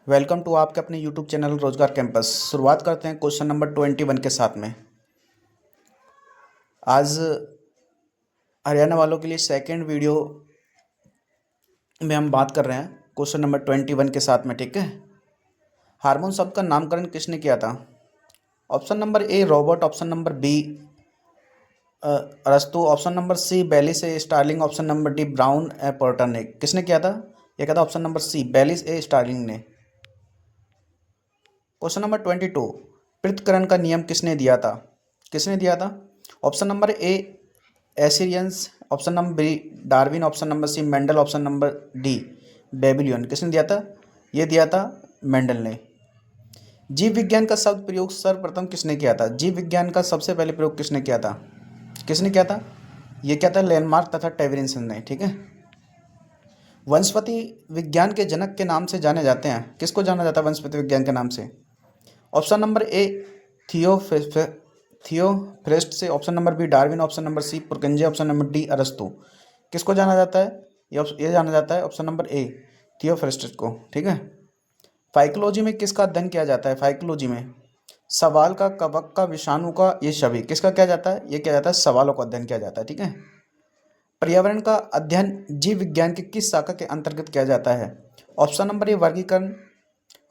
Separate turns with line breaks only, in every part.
Welcome to आपके अपने YouTube channel रोजगार कैंपस। शुरुआत करते हैं क्वेश्चन नंबर 21 के साथ में। आज हरियाणा वालों के लिए सेकंड वीडियो में हम बात कर रहे हैं क्वेश्चन नंबर 21 के साथ में। ठीक है, हार्मोन शब्द का नामकरण किसने किया था? Option number A Robert, option number B अरस्तु, ऑप्शन नंबर सी बेलिस ए Starling, option number D Brown ए पर्टन ने। किसने किया था? यह कहता ऑप्शन नंबर सी बेलिस ए स्टार्लिंग ने। क्वेश्चन नंबर 22, पृथक्करण का नियम किसने दिया था? किसने दिया था? Option number A Assyrians, option number B Darwin, option number C Mendel, option number D Babylonian. किसने दिया था? ये दिया था मेंडल ने। जीव विज्ञान का शब्द प्रयोग सर्वप्रथम किसने किया था? जीव विज्ञान का सबसे पहले प्रयोग किसने किया था? किसने किया था? ये क्या था? लैंडमार्क तथा टेवरिंसन ने। ठीक है, वनस्पति विज्ञान के जनक के नाम से जाने जाते हैं। किसको जाना जाता है वनस्पति विज्ञान के नाम से? ऑप्शन नंबर ए थियोफ्रेस्ट से, option number B Darwin, option number C Purkinje, option number D अरस्तु। किसको जाना जाता है? ये जाना जाता है ऑप्शन नंबर ए थियोफ्रेस्ट को। ठीक है, फाइकोलॉजी में किसका अध्ययन किया जाता है? फाइकोलॉजी में सवाल का, कवक का, विषाणु का, ये सभी किसका किया जाता है? ये किया जाता है सवालों का अध्ययन किया जाता है। ठीक है, पर्यावरण का अध्ययन जीव विज्ञान की किस शाखा के अंतर्गत किया जाता है? ऑप्शन नंबर ए वर्गीकरण,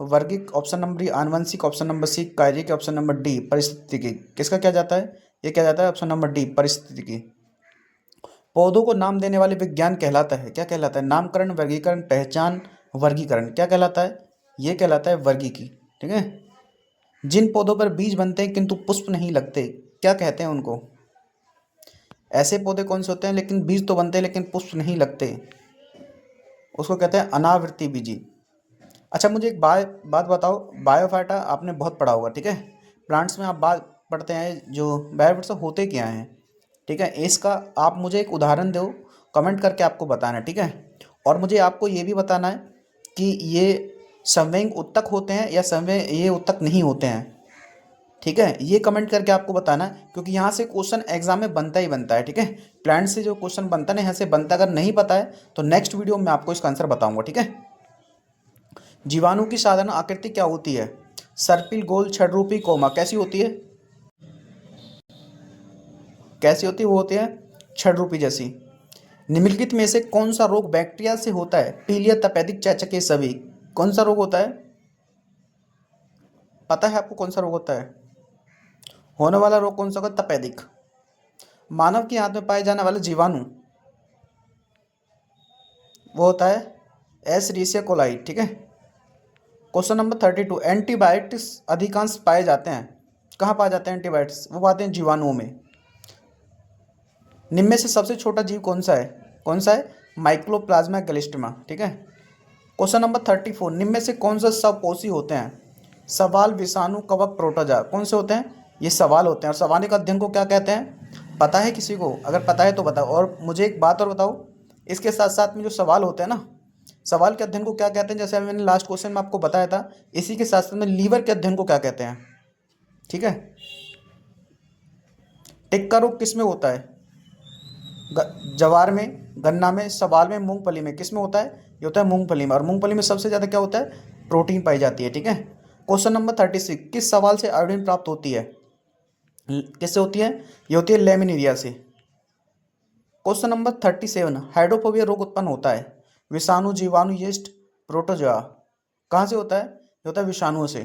वर्गिक, ऑप्शन नंबर डी आनुवंशिक, ऑप्शन नंबर सी कार्यिक, ऑप्शन नंबर डी परिस्थितिकी। किसका क्या जाता है? ये क्या जाता है ऑप्शन नंबर डी परिस्थितिकी। पौधों को नाम देने वाले विज्ञान कहलाता है, क्या कहलाता है? नामकरण, वर्गीकरण, पहचान, वर्गीकरण। क्या कहलाता है? ये कहलाता है वर्गीकी। ठीक है, जिन पौधों पर बीज बनते हैं किंतु पुष्प नहीं लगते, क्या कहते हैं उनको? ऐसे पौधे कौन से होते हैं लेकिन बीज तो बनते हैं लेकिन पुष्प नहीं लगते? उसको कहते हैं अनावृति बीजी। अच्छा, मुझे एक बात बताओ, बायोफाइटा आपने बहुत पढ़ा होगा। ठीक है, प्लांट्स में आप बात पढ़ते हैं, जो बायोफाइटा होते क्या हैं? ठीक है, इसका आप मुझे एक उदाहरण दो, कमेंट करके आपको बताना है। ठीक है, और मुझे आपको ये भी बताना है कि ये संवैंग उत्तक होते हैं या ये उत्तक नहीं होते हैं। ठीक है, ये कमेंट करके आपको बताना है, क्योंकि यहाँ से क्वेश्चन एग्जाम में बनता ही बनता है। ठीक है, प्लांट से जो क्वेश्चन बनता है ना, यहाँ से बनता, अगर नहीं पता है तो नेक्स्ट वीडियो में आपको इसका आंसर बताऊंगा। ठीक है, जीवाणु की साधारण आकृति क्या होती है? सर्पिल, गोल, छद्रूपी, कोमा। कैसी होती है? कैसी होती है? वो होती है छद्रूपी जैसी। निम्नलिखित में से कौन सा रोग बैक्टीरिया से होता है? पीलिया, तपेदिक, चेचक, सभी। कौन सा रोग होता है? पता है आपको कौन सा रोग होता है? होने वाला रोग कौन सा होगा? तपेदिक। मानव के हाथ में पाए जाने वाले जीवाणु वो होता है एस्चेरिचिया कोलाई। ठीक है, क्वेश्चन नंबर 32, एंटीबायोटिक्स अधिकांश पाए जाते हैं, कहाँ पाए जाते हैं एंटीबायोटिक्स? वो पाते हैं जीवाणुओं में। निम्न में से सबसे छोटा जीव कौन सा है? कौन सा है? माइक्रोप्लाज्मा गलिस्टिमा। ठीक है, क्वेश्चन नंबर 34, निम्न में से कौन सा सपोषी होते हैं? सवाल, विषाणु, कवक, प्रोटोजा। कौन से होते हैं? ये सवाल होते हैं। और सवाल के अध्ययन को क्या कहते हैं? पता है किसी को? अगर पता है तो बताओ। और मुझे एक बात और बताओ, इसके साथ साथ में जो सवाल होते हैं ना, सवाल के अध्ययन को क्या कहते हैं? जैसे मैंने लास्ट क्वेश्चन में आपको बताया था, इसी के साथ साथ में लीवर के अध्ययन को क्या कहते हैं? ठीक है, टिक्का रोग किस में होता है? जवार में, गन्ना में, सवाल में, मूंगफली में। किस में होता है? ये होता है मूंगफली में। और मूंगफली में सबसे ज़्यादा क्या होता है? प्रोटीन पाई जाती है। ठीक है, क्वेश्चन नंबर 36, किस सवाल से आयोडीन प्राप्त होती है? किससे होती है? ये होती है लेमिनेरिया से। क्वेश्चन नंबर 37, हाइड्रोफोबिया रोग उत्पन्न होता है? विषाणु, जीवाणु, यीस्ट, प्रोटोजोआ। कहाँ से होता है? ये होता है विषाणुओं से।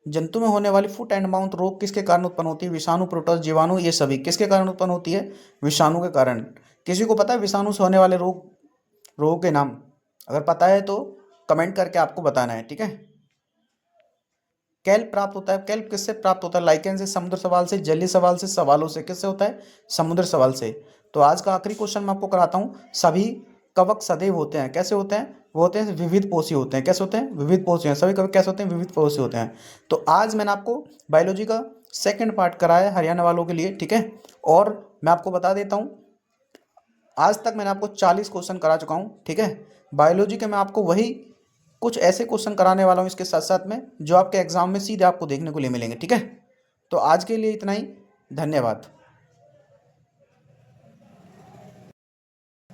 जंतु में होने वाली फुट एंड माउथ रोग किसके कारण उत्पन्न होती है? विषाणु, प्रोटोज, जीवाणु, ये सभी किसके कारण उत्पन्न होती है? विषाणु के कारण। किसी को पता है विषाणु से होने वाले रोगों के नाम? अगर पता है तो कमेंट करके आपको बताना है। ठीक है, कैल्प प्राप्त होता है, कैल्प किससे प्राप्त होता है? लाइकेन से, समुद्र सवाल से, जलीय सवाल से, सवालों से। किससे होता है? समुद्र सवाल से। तो आज का आखिरी क्वेश्चन मैं आपको कराता हूँ। सभी कवक सदैव होते हैं, कैसे होते हैं? वो होते हैं विविध पोषी होते हैं। कैसे होते हैं? विविध पोषी हैं। सभी कवक कैसे होते हैं? विविध पोषी होते हैं। तो आज मैंने आपको बायोलॉजी का सेकंड पार्ट कराया है हरियाणा वालों के लिए। ठीक है, और मैं आपको बता देता हूँ, आज तक मैंने आपको 40 क्वेश्चन करा चुका हूँ। ठीक है, बायोलॉजी के मैं आपको वही कुछ ऐसे क्वेश्चन कराने वाला हूँ इसके साथ साथ में, जो आपके एग्जाम में सीधे आपको देखने को लिए मिलेंगे। ठीक है, तो आज के लिए इतना ही। धन्यवाद।